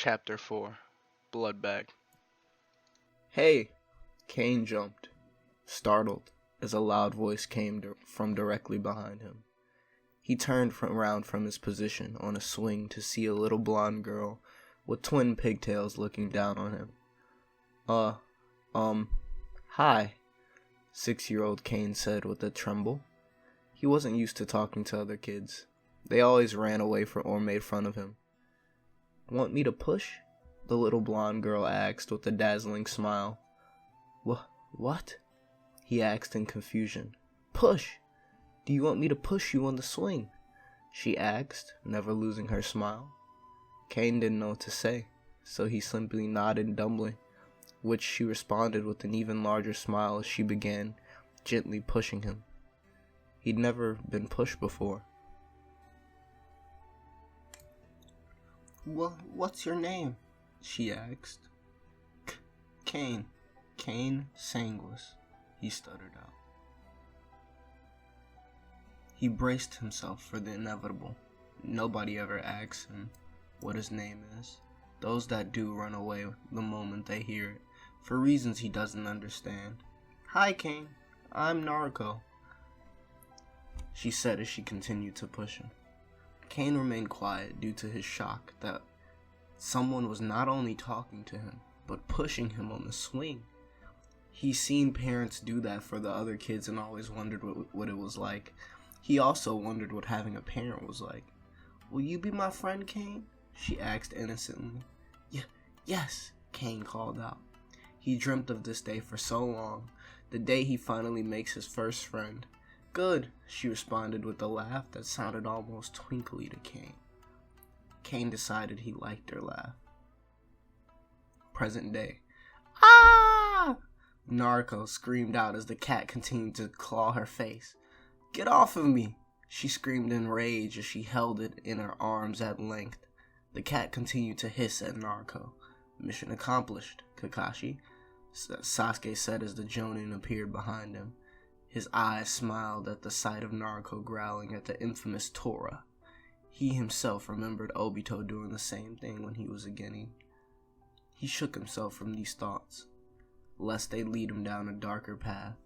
Chapter 4 Blood Bag. "Hey!" Kane jumped, startled, as a loud voice came from directly behind him. He turned around from his position on a swing to see a little blonde girl with twin pigtails looking down on him. Hi," 6-year-old Kane said with a tremble. He wasn't used to talking to other kids. They always ran away from or made fun of him. "Want me to push?" the little blonde girl asked with a dazzling smile. What? He asked in confusion. "Push! Do you want me to push you on the swing?" she asked, never losing her smile. Kane didn't know what to say, so he simply nodded dumbly, which she responded with an even larger smile as she began gently pushing him. He'd never been pushed before. "What's your name?" she asked. Kane. Kane Sanguis," he stuttered out. He braced himself for the inevitable. Nobody ever asks him what his name is. Those that do run away the moment they hear it, for reasons he doesn't understand. "Hi, Kane. I'm Narco," she said as she continued to push him. Kane remained quiet due to his shock that someone was not only talking to him, but pushing him on the swing. He's seen parents do that for the other kids and always wondered what it was like. He also wondered what having a parent was like. "Will you be my friend, Kane?" she asked innocently. Yes, Kane called out. He dreamt of this day for so long, the day he finally makes his first friend. "Good," she responded with a laugh that sounded almost twinkly to Kane. Kane decided he liked her laugh. Present day. "Ah!" Narco screamed out as the cat continued to claw her face. "Get off of me!" she screamed in rage as she held it in her arms at length. The cat continued to hiss at Narco. "Mission accomplished, Kakashi," Sasuke said as the Jonin appeared behind him. His eyes smiled at the sight of Narco growling at the infamous Tora. He himself remembered Obito doing the same thing when he was a Genin. He shook himself from these thoughts, lest they lead him down a darker path.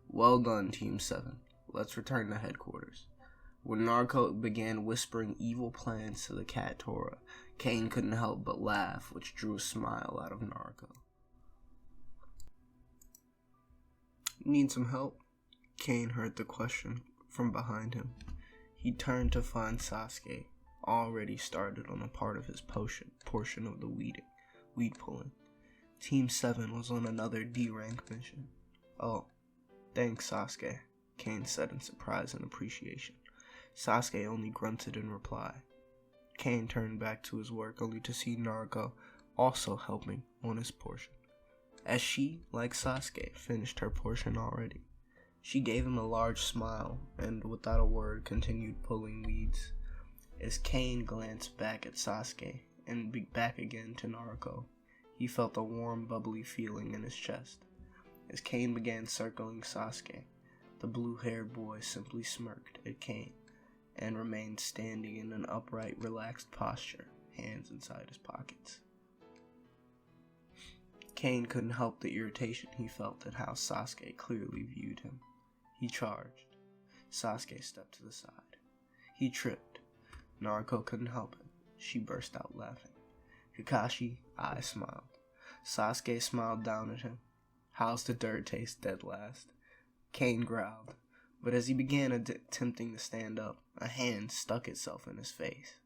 "Well done, Team 7. Let's return to headquarters." When Narco began whispering evil plans to the cat Tora, Kane couldn't help but laugh, which drew a smile out of Narco. "Need some help?" Kane heard the question from behind him. He turned to find Sasuke, already started on a part of his portion of the weed pulling. Team 7 was on another D-rank mission. "Oh, thanks, Sasuke," Kane said in surprise and appreciation. Sasuke only grunted in reply. Kane turned back to his work only to see Naruto also helping on his portion. As she, like Sasuke, finished her portion already, she gave him a large smile and, without a word, continued pulling weeds. As Kane glanced back at Sasuke and back again to Naruto, he felt a warm, bubbly feeling in his chest. As Kane began circling Sasuke, the blue-haired boy simply smirked at Kane and remained standing in an upright, relaxed posture, hands inside his pockets. Kane couldn't help the irritation he felt at how Sasuke clearly viewed him. He charged. Sasuke stepped to the side. He tripped. Naruto couldn't help it. She burst out laughing. Kakashi eyes smiled. Sasuke smiled down at him. "How's the dirt taste, dead last?" Kane growled, but as he began attempting to stand up, a hand stuck itself in his face.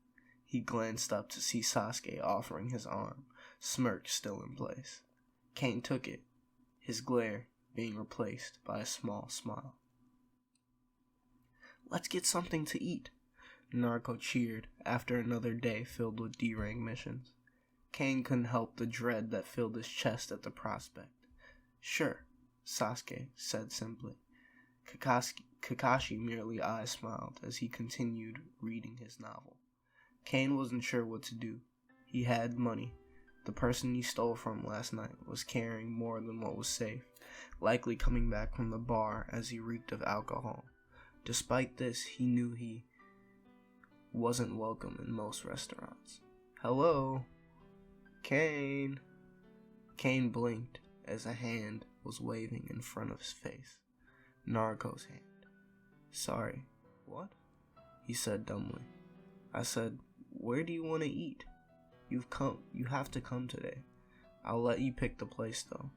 He glanced up to see Sasuke offering his arm, smirk still in place. Kane took it, his glare being replaced by a small smile. "Let's get something to eat," Naruto cheered after another day filled with D-rank missions. Kane couldn't help the dread that filled his chest at the prospect. "Sure," Sasuke said simply. Kakashi merely eye-smiled as he continued reading his novel. Kane wasn't sure what to do. He had money. The person he stole from last night was carrying more than what was safe, likely coming back from the bar as he reeked of alcohol. Despite this, he knew he wasn't welcome in most restaurants. "Hello?" Kane! Kane blinked as a hand was waving in front of his face. Naruko's hand. Sorry. What? He said dumbly. I said, where do you want to eat? You have to come today. I'll let you pick the place though,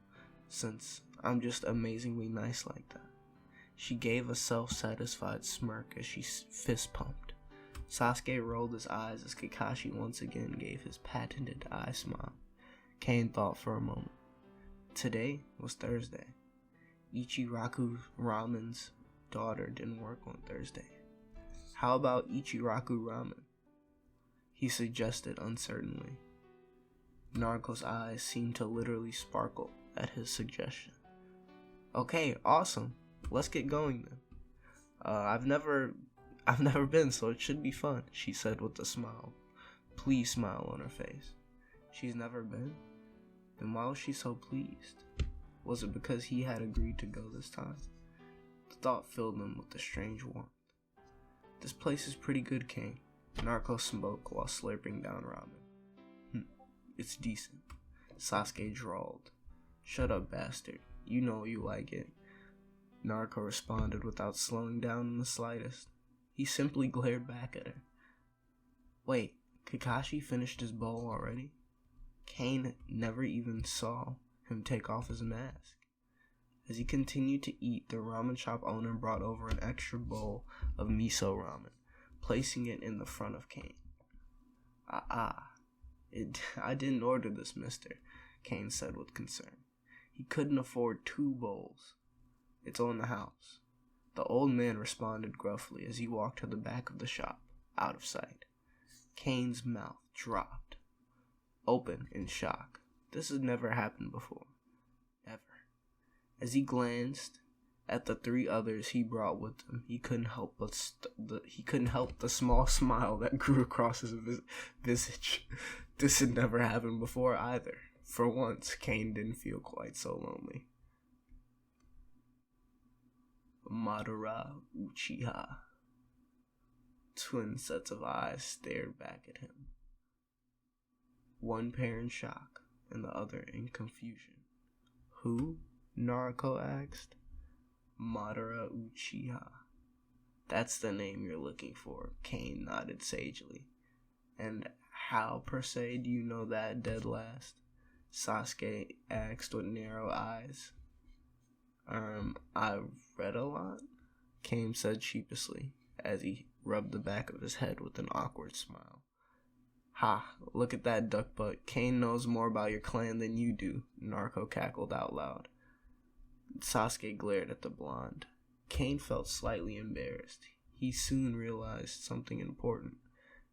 since I'm just amazingly nice like that. She gave a self-satisfied smirk as she fist pumped. Sasuke rolled his eyes as Kakashi once again gave his patented eye smile. Kane thought for a moment. Today was Thursday. Ichiraku Ramen's daughter didn't work on Thursday. How about Ichiraku Ramen? He suggested uncertainly. Naruko's eyes seemed to literally sparkle at his suggestion. Okay, awesome. Let's get going then. I've never been, so it should be fun, she said with a smile. Pleased smile on her face. She's never been? Then why was she so pleased? Was it because he had agreed to go this time? The thought filled him with a strange warmth. This place is pretty good, Kane. Naruko spoke while slurping down ramen. It's decent, Sasuke drawled. Shut up, bastard. You know you like it. Naruko responded without slowing down in the slightest. He simply glared back at her. Wait, Kakashi finished his bowl already? Kane never even saw him take off his mask. As he continued to eat, the ramen shop owner brought over an extra bowl of miso ramen, placing it in the front of Kane. I didn't order this, mister, Kane said with concern. He couldn't afford 2 bowls. It's on the house. The old man responded gruffly as he walked to the back of the shop, out of sight. Kane's mouth dropped, open in shock. This had never happened before. Ever. As he glanced at the 3 others he brought with him, he couldn't help the small smile that grew across his visage. This had never happened before either. For once, Kane didn't feel quite so lonely. Madara Uchiha. Twin sets of eyes stared back at him. One pair in shock, and the other in confusion. Who? Naruko asked. Madara Uchiha. That's the name you're looking for, Kane nodded sagely. And how, per se, do you know that, dead last? Sasuke asked with narrow eyes. I've read a lot, Kane said sheepishly, as he rubbed the back of his head with an awkward smile. Ha, look at that duck butt. Kane knows more about your clan than you do, Naruko cackled out loud. Sasuke glared at the blonde. Kane felt slightly embarrassed. He soon realized something important.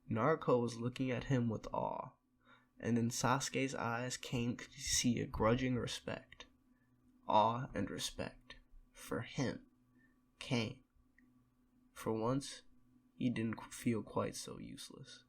Naruko was looking at him with awe, and in Sasuke's eyes Kane could see a grudging respect. Awe and respect. For him. Kane. For once, he didn't feel quite so useless.